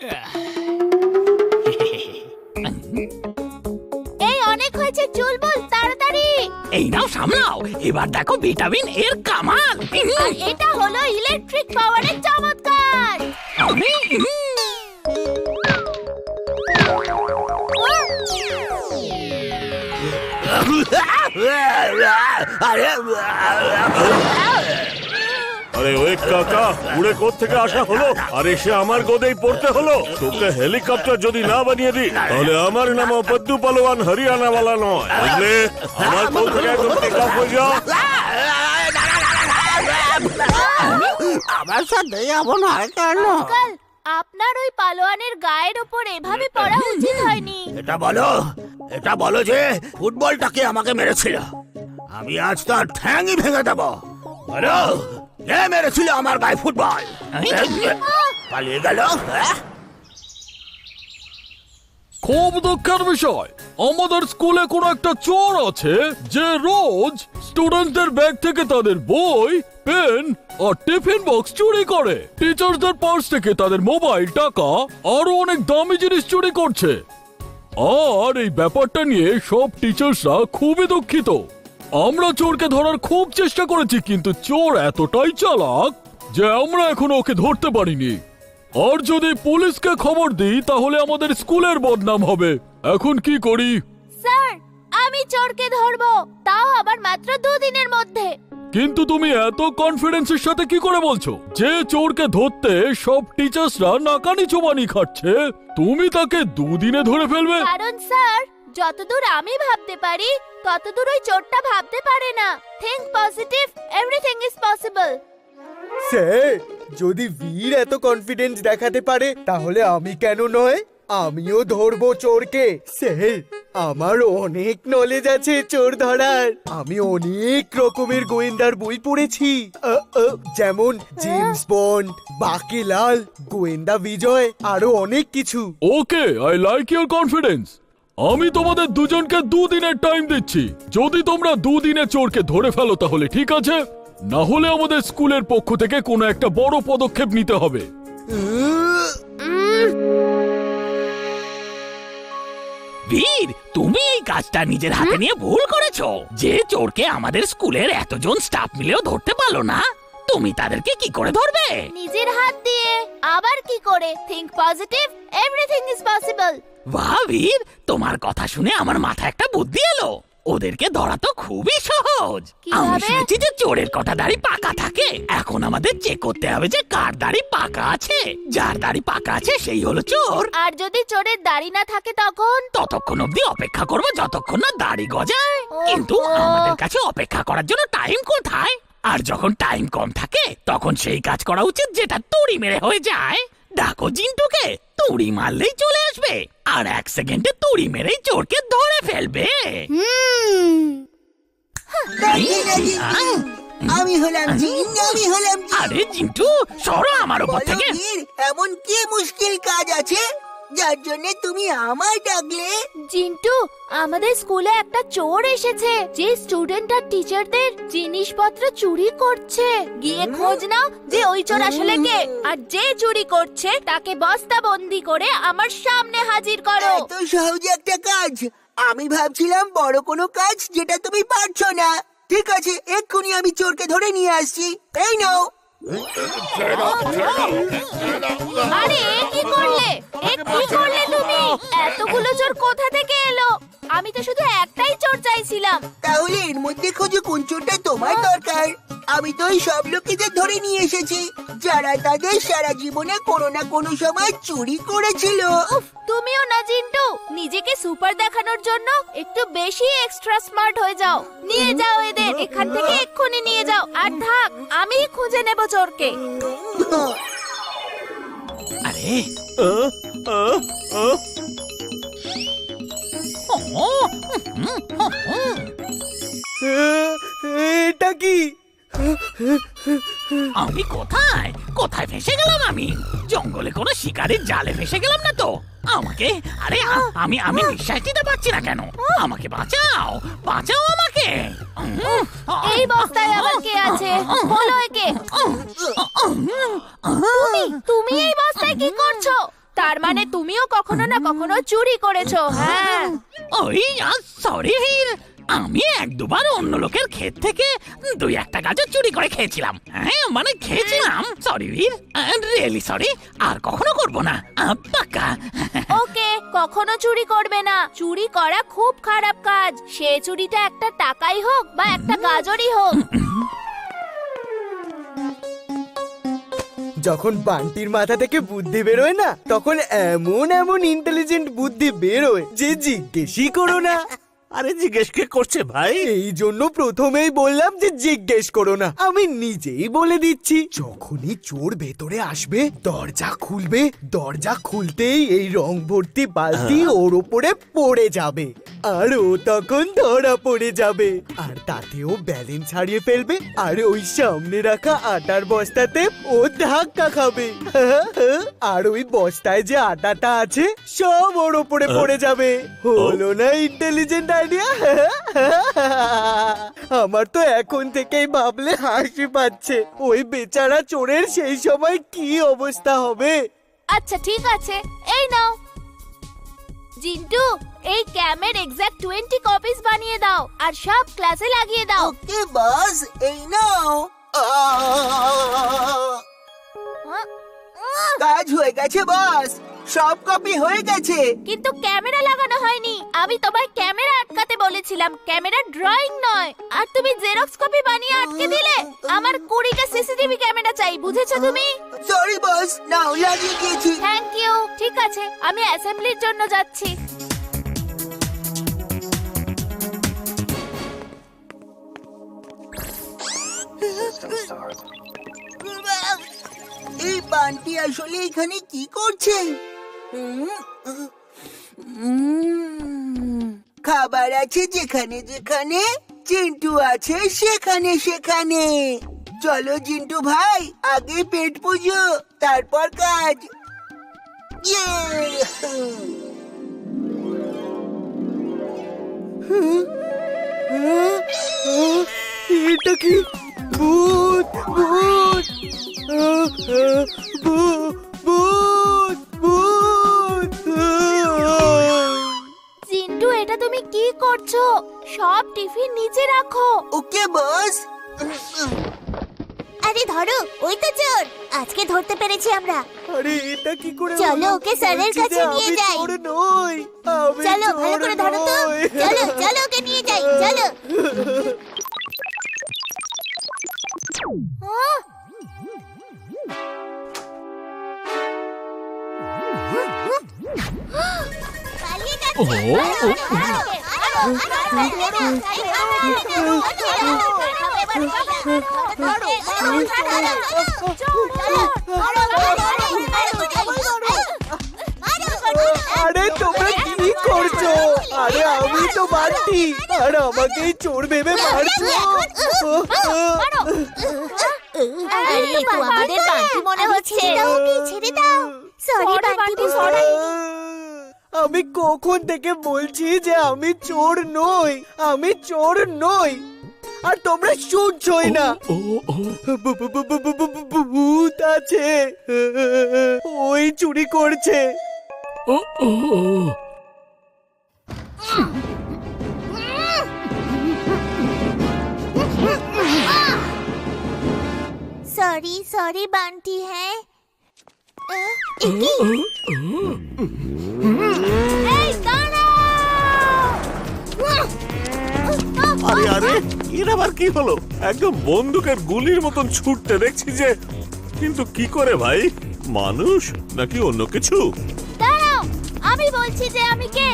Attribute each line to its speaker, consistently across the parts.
Speaker 1: এই অনেক হয়েছে, চুল বল তাড়াতাড়ি।
Speaker 2: এই নাও সামলাও, এবার দেখো ভিটামিন এর কামাল।
Speaker 1: আর এটা হলো ইলেকট্রিক পাওয়ারের চমৎকার।
Speaker 2: আমি
Speaker 3: আরে ওই কাকা, উড়ে কোত্থেকে আসা হলো? আর এসে আমার গোদেই পড়তে হলো। তোকে হেলিকপ্টার যদি না বানিয়ে দিই, তাহলে আমার নাম পদ্দু পালোয়ান হরিয়ানাওয়ালা নয়, বুঝলে? আমার কোল থেকে একদম টেক অফ হয়ে যাও।
Speaker 4: আমার সাথে এমন হয় কেন?
Speaker 1: আঙ্কেল, আপনার ওই পালোয়ানের গায়ের উপর এভাবে পড়া উচিত হয়নি।
Speaker 4: এটা বলো যে ফুটবলটাকে আমাকে মেরেছিল। আমি আজ তার ঠ্যাংই ভেঙে দেবো। বলো, কে মেরেছিল আমার গায়ে ফুটবল? পালিয়ে গেল?
Speaker 5: খুব দুঃখের বিষয়, আমাদের স্কুলে কোনো একটা চোর আছে যে রোজ স্টুডেন্টদের ব্যাগ থেকে তাদের বই, পেন আর টিফিন বক্স চুরি করে। টিচারদের পার্স থেকে তাদের মোবাইল, টাকা আরো অনেক দামি জিনিস চুরি করছে। আর এই ব্যাপারটা নিয়ে সব টিচার্সরা খুবই দুঃখিত। আমরা চোরকে ধরার খুব চেষ্টা করেছি, কিন্তু চোর এতটাই চালাক যে আমরা এখনো ওকে ধরতে পারিনি। আর যদি পুলিশকে খবর দিই তাহলে আমাদের স্কুলের বদনাম হবে। এখন কি করি?
Speaker 1: স্যার, আমি চোরকে ধরবো, তাও আবার মাত্র 2 দিনের মধ্যে।
Speaker 5: কিন্তু তুমি এত কনফিডেন্সের সাথে কি করে বলছো যে চোরকে ধরতে সব টিচার্সরা নাকানি চোবানি খাচ্ছে, তুমি তাকে 2 দিনে ধরে ফেলবে?
Speaker 1: কারণ স্যার, যতদূর আমি ভাবতে পারি ততদূর ওই চোরটা ভাবতে পারে না। Think positive, everything is possible.
Speaker 6: Sir, যদি বীর এত কনফিডেন্স দেখাতে পারে তাহলে আমি কেন নয়? আমিও ধরবো চোরকে। স্যার, আমার অনেক নলেজ আছে চোর ধরার। আমি অনেক রকমের গোয়েন্দার বই পড়েছি, যেমন জেমস বন্ড, বাকিলাল, গোয়েন্দা বিজয়, আরো অনেক কিছু।
Speaker 5: ওকে, আই লাইক ইওর কনফিডেন্স। আমি তোমাদের দুজনকে 2 দিনের টাইম দিচ্ছি। যদি তোমরা 2 দিনে চোরকে ধরে ফেলো তাহলে ঠিক আছে, না হলে আমাদের স্কুলের পক্ষ থেকে কোনো একটা বড় পদক্ষেপ নিতে হবে।
Speaker 2: বীর, তুমি এই কাজটা নিজের হাতে নিয়ে ভুল করেছো। যে চোরকে আমাদের স্কুলের এতজন স্টাফ মিলেও ধরতে পারলো না, তুমি তাদেরকে কি করে ধরবে?
Speaker 1: নিজের হাত দিয়ে। আবার কি করে? Think positive, everything is possible.
Speaker 2: বাহ বীর, তোমার কথা শুনে আমার মাথায় একটা বুদ্ধি এলো। ওদেরকে ধরা তো খুবই সহজ। আমি শুনেছি যে চোরের কটা দাড়ি পাকা থাকে। এখন আমাদের চেক করতে হবে যে কার দাড়ি পাকা আছে। যার দাড়ি পাকা আছে সেই হলো চোর।
Speaker 1: আর যদি চোরের দাড়ি না থাকে তখন?
Speaker 2: ততক্ষণ অবধি অপেক্ষা করবো যতক্ষণ না দাড়ি গজায়। কিন্তু আমাদের কাছে অপেক্ষা করার জন্য টাইম কোথায়? আর যখন টাইম কম থাকে তখন সেই কাজ করা উচিত যেটা তুড়ি মেরে হয়ে যায়। ডাকো জিন্টুকে, তুড়ি মারলেই চলে আসবে আর 1 সেকেন্ডে তুড়ি মেরেই চোরকে ধরে ফেলবে।
Speaker 4: আমি হলাম জিন, আমি হলাম জিন।
Speaker 2: আরে জিন্টু, সরো আমার উপর থেকে।
Speaker 4: এমন কি মুশকিল কাজ আছে যার জন্য তুমি আমায় ডাকলে?
Speaker 1: জিন্টু, আমাদের স্কুলে একটা চোর এসেছে যে স্টুডেন্ট আর টিচারদের জিনিসপত্র চুরি করছে। গিয়ে খোঁজ নাও যে ওই চোর আসলে কে, আর যে চুরি করছে তাকে বস্তাবন্দি করে আমার সামনে হাজির করো।
Speaker 4: এত সহজ একটা কাজ? আমি ভাবছিলাম বড় কোনো কাজ যেটা তুমি পারছো না। ঠিক আছে, এক্ষুনি আমি চোরকে ধরে নিয়ে আসছি। এই নাও।
Speaker 1: আরে কি করলে? কি করলে তুমি? এতগুলো চোর কোথা থেকে এলো? আমি তো শুধু একটাই চোর চাইছিলাম।
Speaker 4: তাহলে এর মধ্যে খোঁজো কোন চোরটা তোমার দরকার। আমি তো এই সব লোকেদের ধরে নিয়ে এসেছি যারা তাদের সারা জীবনে কোনো না কোনো সময় চুরি করেছিল।
Speaker 1: উফ, তুমিও না জিন্টু, নিজেকে সুপার দেখানোর জন্য একটু বেশি এক্সট্রা স্মার্ট হয়ে যাও। নিয়ে যাও এদের এখান থেকে, এক্ষুনি নিয়ে যাও। আর থাক, আমি খুঁজে নেব চোরকে।
Speaker 2: আরে
Speaker 6: এটা কি?
Speaker 2: আমি কোথায় কোথায় ফেসে গেলাম? আমি জঙ্গলে কোনো শিকারের জালে ফেসে গেলাম না তো? আমাকে আরে আমি আমি নিঃশ্বাস নিতে পারছি না কেন? আমাকে বাঁচাও, বাঁচাও আমাকে।
Speaker 1: এই বস্তায় আবার কে আছে? বলো একে। তুমি এই বস্তায় কি করছো? তার মানে তুমিও কখনো না কখনো চুরি করেছো। হ্যাঁ,
Speaker 2: ওই সরি ভির, আমি এক দুবার অন্য লোকের ক্ষেত থেকে 2-1 গাজর চুরি করে খেয়েছিলাম। হ্যাঁ মানে খেয়েছিলাম। সরি ভির, রিয়েলি সরি, আর কখনো করব না, পাক্কা।
Speaker 1: ওকে, কখনো চুরি করবে না। চুরি করা খুব খারাপ কাজ, সে চুরিটা একটা টাকাই হোক বা একটা গাজরই হোক।
Speaker 6: যখন বান্টির মাথা থেকে বুদ্ধি বেরোয় না, তখন এমন এমন ইন্টেলিজেন্ট বুদ্ধি বেরোয় যে জিজ্ঞেসই করো না।
Speaker 3: আরে জিজ্ঞেস কে করছে ভাই?
Speaker 6: এই জন্য প্রথমেই বললাম যে জিজ্ঞেস করো না, আমি নিজেই বলে দিচ্ছি। যখনই চোর ভেতরে আসবে, দরজা খুলবে, দরজা খুলতেই এই রং ভর্তি বালতি ওর ওপরে পড়ে যাবে, আর ও তখন ধরা পড়ে যাবে, আর তাতেও ব্যালেন্স হারিয়ে ফেলবে, আর ওই সামনে রাখা আটার বস্তাতে ও ধাক্কা খাবে, আর ওই বস্তায় যে আটাটা আছে সব ওর ওপরে পড়ে যাবে। হলো না ইন্টেলিজেন্ট আইডিয়া? আমার তো এখন থেকেই ভাবলে হাসি পাচ্ছে। ওই বেচারা চোরের সেই সময় কি অবস্থা হবে।
Speaker 1: আচ্ছা ঠিক আছে, এই নাও জিন্টু, এই ক্যামের এক্সাক্ট 20 কপিস বানিয়ে দাও আর সব ক্লাসে লাগিয়ে দাও।
Speaker 7: ওকে বস, এই নাও। কাজ হয়ে গেছে বস, সব কপি হয়ে গেছে।
Speaker 1: কিন্তু ক্যামেরা লাগানো হয়নি। আমি তোমায় ক্যামেরা আটকাতে বলেছিলাম, ক্যামেরা ড্রয়িং নয়। আর তুমি জেরক্স কপি বানিয়ে আটকে দিলে। আমার 20টা সিসিটিভি ক্যামেরা চাই, বুঝেছো তুমি?
Speaker 7: সরি বস, নাও লাগিয়ে দিয়েছি।
Speaker 1: Thank you. ঠিক আছে, আমি অ্যাসেম্বলির জন্য যাচ্ছি।
Speaker 7: এই বান্টি আসলে এখানে কি করছে? খাবার আছে যেখানে যেখানে, চিন্টু আছে সেখানে সেখানে। চলো জিন্টু ভাই, আগে পেট পুজো, তারপর কাজ। ইয়ে!
Speaker 6: এটা কি? ভূত ভূত ভূত ভূত!
Speaker 1: জিন্টু, এটা তুমি কি করছো? সব টিফিন নিচে রাখো।
Speaker 7: ওকে বস।
Speaker 8: আরে ধরো, ওই তো চোর। আজকে ধরতে পেরেছি আমরা।
Speaker 6: আরে এটা কি করে
Speaker 8: চলো,
Speaker 6: হলো?
Speaker 8: ওকে স্যারের
Speaker 6: বলছি
Speaker 8: কাছে
Speaker 6: যে
Speaker 8: নিয়ে
Speaker 6: আমি
Speaker 8: যাই।
Speaker 6: চোর নই, আমি
Speaker 8: চলো, ভালো
Speaker 6: চোর
Speaker 8: করে ধরো তো।
Speaker 6: নই।
Speaker 8: চলো চলো, ওকে নিয়ে যাই, চলো। পালিয়ে যাচ্ছে।
Speaker 6: আরে তোমরা কি করছো? আরে আমি তো বান্টি, আর আমাকে চোর ভেবে মারছো।
Speaker 8: আরে এ তো আমাদের বান্টি মনে হচ্ছে। ছেড়ে দাও ওকে, ছেড়ে দাও। Sorry Bunty, sorry.
Speaker 6: আমি কখন থেকে বলছি যে আমি চোর নই, আমি চোর নই, আর তোমরা শুনছই না। ভূত আছে, ওই চুরি করছে।
Speaker 8: Sorry sorry Bunty. হ্যাঁ,
Speaker 1: এই দাঁড়াও!
Speaker 3: আরে আরে, এর আবার কি হলো? একদম বন্দুকের গুলির মতন ছুটতে দেখছি যে, কিন্তু কি করে ভাই? মানুষ নাকি অন্য কিছু?
Speaker 1: দাঁড়াও, আমি বলছি যে আমি কে।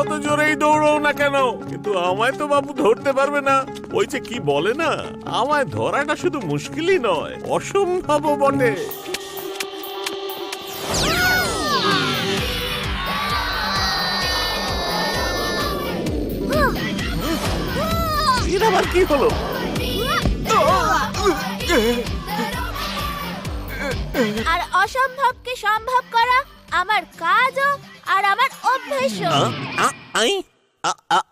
Speaker 3: যত জোরেই দৌড়ো না কেন, কিন্তু আমায় তো বাবু ধরতে পারবে না। ওই যে কি বলে না, আমায় ধরাটা শুধু মুশকিলই নয়, অসম্ভব বটে। এর আবার কি হলো?
Speaker 1: আর অসম্ভবকে সম্ভব করা আমার কাজও আর আমার অভ্যেসও।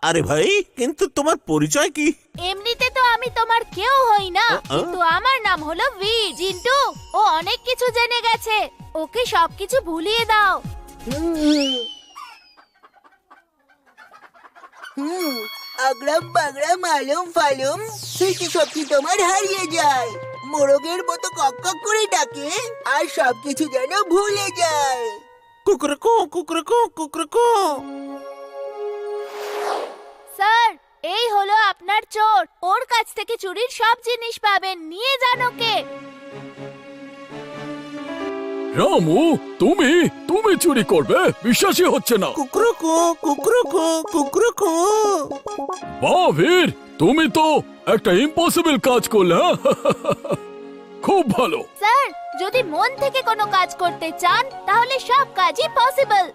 Speaker 3: আরে ভাই, কিন্তু তোমার পরিচয় কি?
Speaker 1: এমনিতে তো আমি তোমার কেউ হই না, কিন্তু আমার নাম হলো বীর। জিন্টু, ও অনেক কিছু জেনে গেছে, ওকে সবকিছু ভুলিয়ে দাও।
Speaker 7: আগ্রাম বাগরাম আলম ফালুম স্মৃতি শক্তি তোমার হারিয়ে যায়, মোরগের মতো কক কক করে ডাকে আর সবকিছু যেন ভুলে যায়।
Speaker 3: কুকুরকো কুকুরকো কুকুরকো।
Speaker 1: স্যার, এই হলো আপনার চোর। ওর কাছ থেকে চুরির সব জিনিস পাবেন, নিয়ে যান ওকে।
Speaker 5: রামু, তুমি তুমি চুরি করবে? বিশ্বাসই হচ্ছে না।
Speaker 3: কুকুরকো কুকুরকো কুকুরকো।
Speaker 5: বাহ বীর, তুমি তো একটা ইম্পসিবল কাজ করলে। হ্যাঁ? খুব ভালো।
Speaker 1: স্যার, যদি মন থেকে কোনো কাজ করতে চান তাহলে সব কাজই পসিবল।